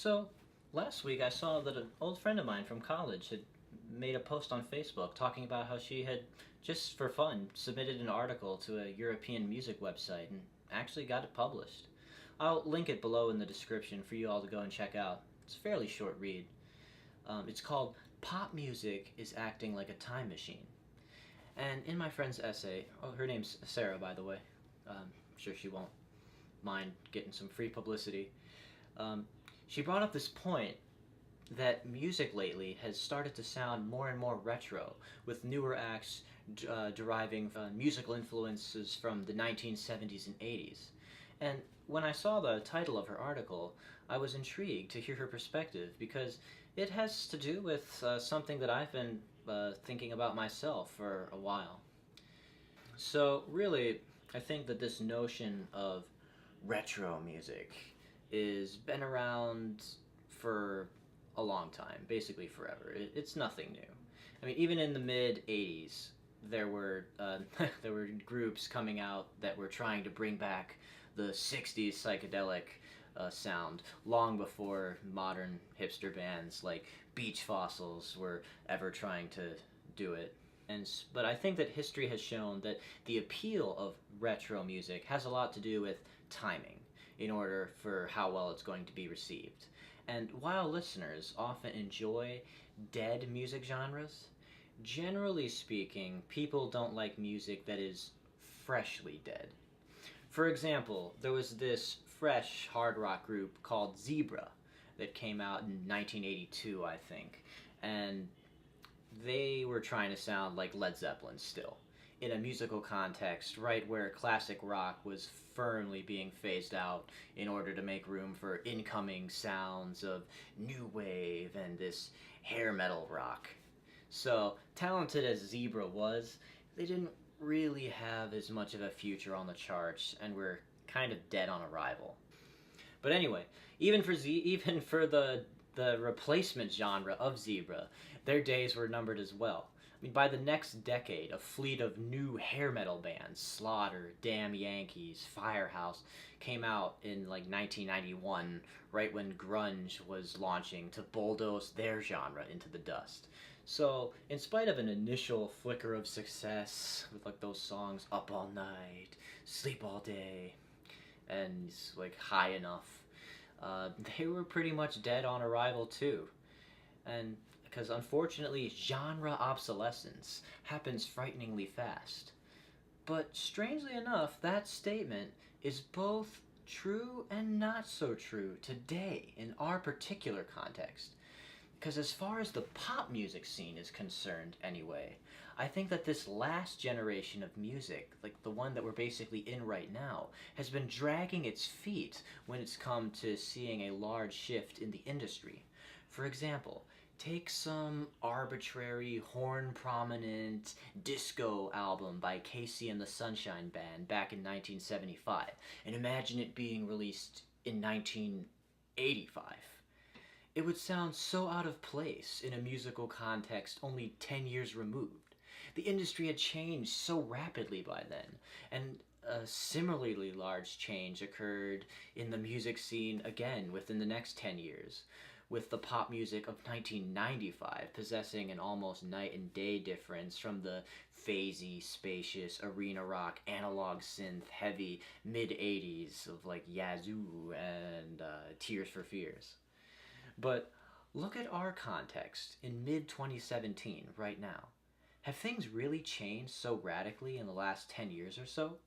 So, last week I saw that an old friend of mine from college had made a post on Facebook talking about how she had, just for fun, submitted an article to a European music website and actually got it published. I'll link it below in the description for you all to go and check out. It's a fairly short read. It's called Pop Music is Acting Like a Time Machine. And in my friend's essay, oh, her name's Sarah, by the way. I'm sure she won't mind getting some free publicity. Um, she brought up this point that music lately has started to sound more and more retro, with newer acts deriving musical influences from the 1970s and 80s. And when I saw the title of her article, I was intrigued to hear her perspective because it has to do with something that I've been thinking about myself for a while. So, really, I think that this notion of retro music is been around for a long time, basically forever. It's nothing new. I mean, even in the mid '80s, there were there were groups coming out that were trying to bring back the '60s psychedelic sound long before modern hipster bands like Beach Fossils were ever trying to do it. But I think that history has shown that the appeal of retro music has a lot to do with timing in order for how well it's going to be received. And while listeners often enjoy dead music genres, generally speaking, people don't like music that is freshly dead. For example, there was this fresh hard rock group called Zebra that came out in 1982, I think, and they were trying to sound like Led Zeppelin still, in a musical context, right where classic rock was firmly being phased out in order to make room for incoming sounds of new wave and this hair metal rock. So, talented as Zebra was, they didn't really have as much of a future on the charts and were kind of dead on arrival. But anyway, even for the replacement genre of Zebra, their days were numbered as well. I mean, by the next decade, a fleet of new hair metal bands, Slaughter, Damn Yankees, Firehouse, came out in like 1991, right when grunge was launching to bulldoze their genre into the dust. So, in spite of an initial flicker of success with like those songs Up All Night, Sleep All Day, and like High Enough, they were pretty much dead on arrival too. And because unfortunately, genre obsolescence happens frighteningly fast. But strangely enough, that statement is both true and not so true today in our particular context. Because as far as the pop music scene is concerned, anyway, I think that this last generation of music, like the one that we're basically in right now, has been dragging its feet when it's come to seeing a large shift in the industry. For example, take some arbitrary, horn prominent disco album by Casey and the Sunshine Band back in 1975 and imagine it being released in 1985. It would sound so out of place in a musical context only 10 years removed. The industry had changed so rapidly by then, and a similarly large change occurred in the music scene again within the next 10 years, with the pop music of 1995 possessing an almost night and day difference from the phasey, spacious, arena rock, analog synth, heavy mid 80s of like Yazoo and Tears for Fears. But look at our context in mid 2017 right now. Have things really changed so radically in the last 10 years or so?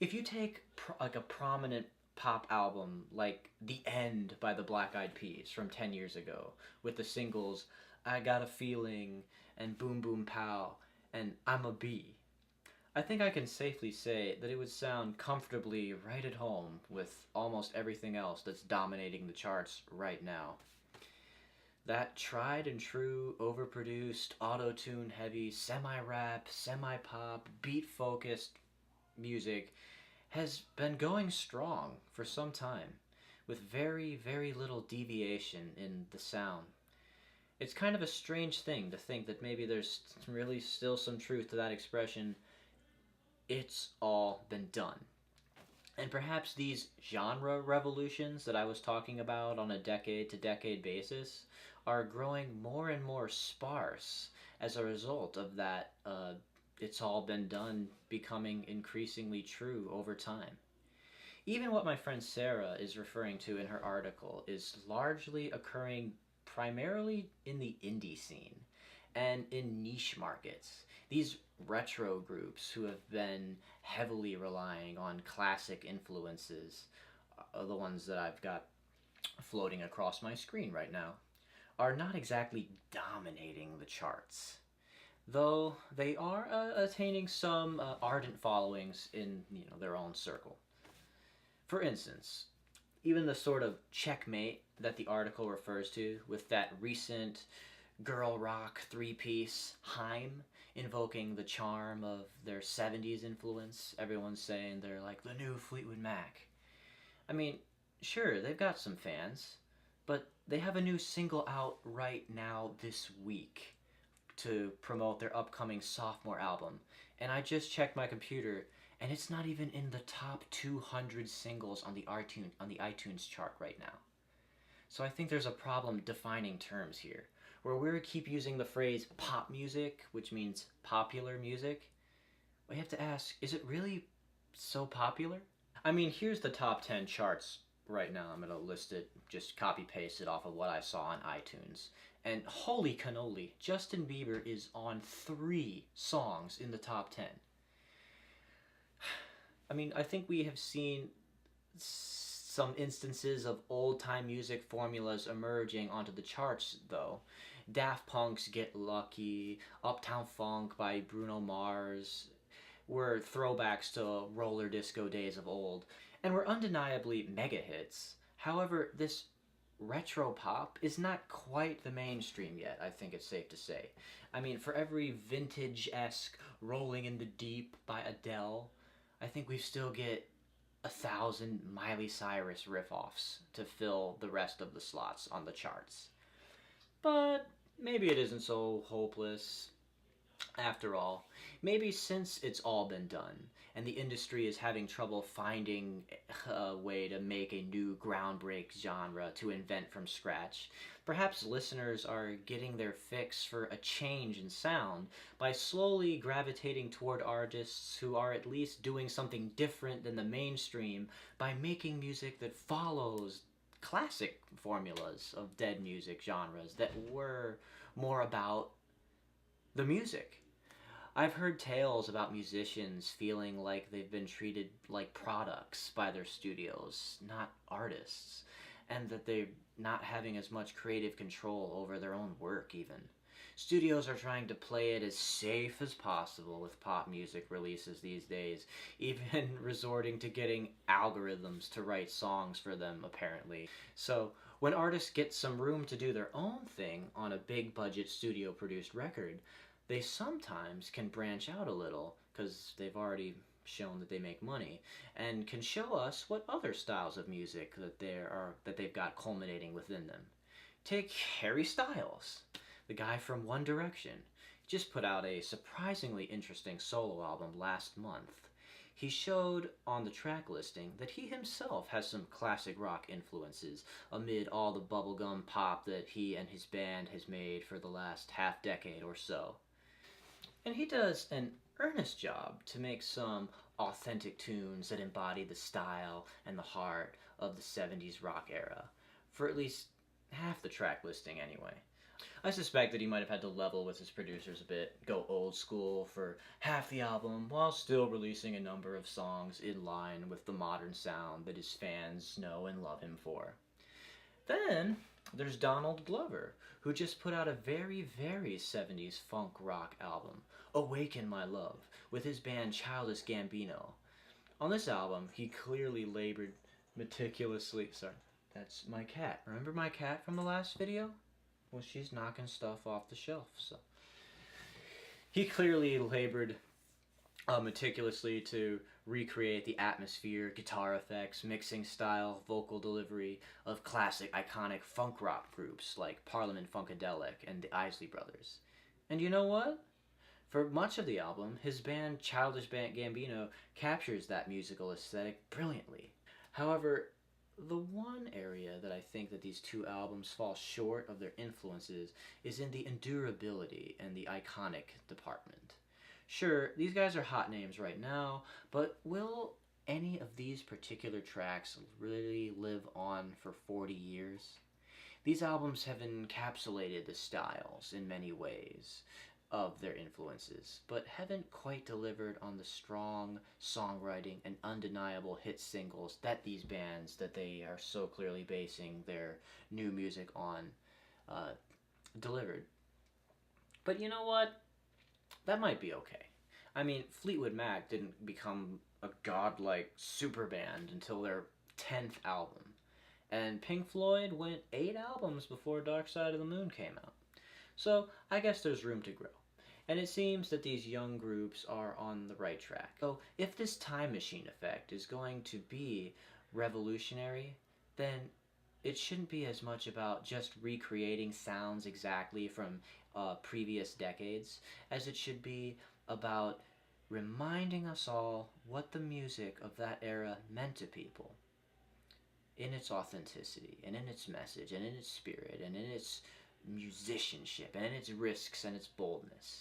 If you take like a prominent pop album like The End by the Black Eyed Peas from 10 years ago with the singles I Got a Feeling and Boom Boom Pow and I'm a Bee, I think I can safely say that it would sound comfortably right at home with almost everything else that's dominating the charts right now. That tried and true, overproduced, auto-tune heavy, semi-rap, semi-pop, beat-focused music has been going strong for some time, with very, very little deviation in the sound. It's kind of a strange thing to think that maybe there's really still some truth to that expression, it's all been done. And perhaps these genre revolutions that I was talking about on a decade to decade basis are growing more and more sparse as a result of that it's all been done becoming increasingly true over time. Even what my friend Sarah is referring to in her article is largely occurring primarily in the indie scene and in niche markets. These retro groups who have been heavily relying on classic influences, the ones that I've got floating across my screen right now, are not exactly dominating the charts. Though they are attaining some ardent followings in their own circle. For instance, even the sort of checkmate that the article refers to with that recent girl rock three-piece Haim invoking the charm of their 70s influence. Everyone's saying they're like the new Fleetwood Mac. I mean, sure, they've got some fans, but they have a new single out right now this week to promote their upcoming sophomore album. And I just checked my computer and it's not even in the top 200 singles on the iTunes chart right now. So I think there's a problem defining terms here, where we keep using the phrase pop music, which means popular music. We have to ask, is it really so popular? I mean, here's the top 10 charts right now. I'm going to list it, just copy paste it off of what I saw on iTunes. And holy cannoli, Justin Bieber is on 3 songs in the top 10. I mean, I think we have seen some instances of old-time music formulas emerging onto the charts, though. Daft Punk's Get Lucky, Uptown Funk by Bruno Mars were throwbacks to roller disco days of old, and were undeniably mega hits. However, this retro pop is not quite the mainstream yet, I think it's safe to say. I mean, for every vintage-esque Rolling in the Deep by Adele, I think we still get 1,000 Miley Cyrus riff-offs to fill the rest of the slots on the charts. But maybe it isn't so hopeless after all. Maybe since it's all been done, and the industry is having trouble finding a way to make a new groundbreak genre to invent from scratch, perhaps listeners are getting their fix for a change in sound by slowly gravitating toward artists who are at least doing something different than the mainstream by making music that follows classic formulas of dead music genres that were more about the music. I've heard tales about musicians feeling like they've been treated like products by their studios, not artists, and that they're not having as much creative control over their own work even. Studios are trying to play it as safe as possible with pop music releases these days, even resorting to getting algorithms to write songs for them, apparently. So, when artists get some room to do their own thing on a big budget studio produced record, they sometimes can branch out a little, because they've already shown that they make money, and can show us what other styles of music that they've got culminating within them. Take Harry Styles, the guy from One Direction. Just put out a surprisingly interesting solo album last month. He showed on the track listing that he himself has some classic rock influences amid all the bubblegum pop that he and his band has made for the last half decade or so. And he does an earnest job to make some authentic tunes that embody the style and the heart of the 70s rock era, for at least half the track listing anyway. I suspect that he might have had to level with his producers a bit, go old school for half the album, while still releasing a number of songs in line with the modern sound that his fans know and love him for. Then there's Donald Glover, who just put out a very, very 70s funk rock album, Awaken My Love, with his band Childish Gambino. On this album, he clearly labored meticulously... Sorry, that's my cat. Remember my cat from the last video? Well, she's knocking stuff off the shelf, so... He clearly labored meticulously to recreate the atmosphere, guitar effects, mixing style, vocal delivery of classic, iconic funk rock groups like Parliament Funkadelic and the Isley Brothers. And you know what? For much of the album, his band Childish Gambino captures that musical aesthetic brilliantly. However, the one area that I think that these two albums fall short of their influences is in the endurability and the iconic department. Sure, these guys are hot names right now, but will any of these particular tracks really live on for 40 years? These albums have encapsulated the styles in many ways of their influences, but haven't quite delivered on the strong songwriting and undeniable hit singles that these bands that they are so clearly basing their new music on uh, delivered. But you know what? That might be okay. I mean, Fleetwood Mac didn't become a godlike super band until their 10th album. And Pink Floyd went 8 albums before Dark Side of the Moon came out. So I guess there's room to grow. And it seems that these young groups are on the right track. So if this time machine effect is going to be revolutionary, then it shouldn't be as much about just recreating sounds exactly from previous decades as it should be about reminding us all what the music of that era meant to people in its authenticity and in its message and in its spirit and in its musicianship and in its risks and its boldness.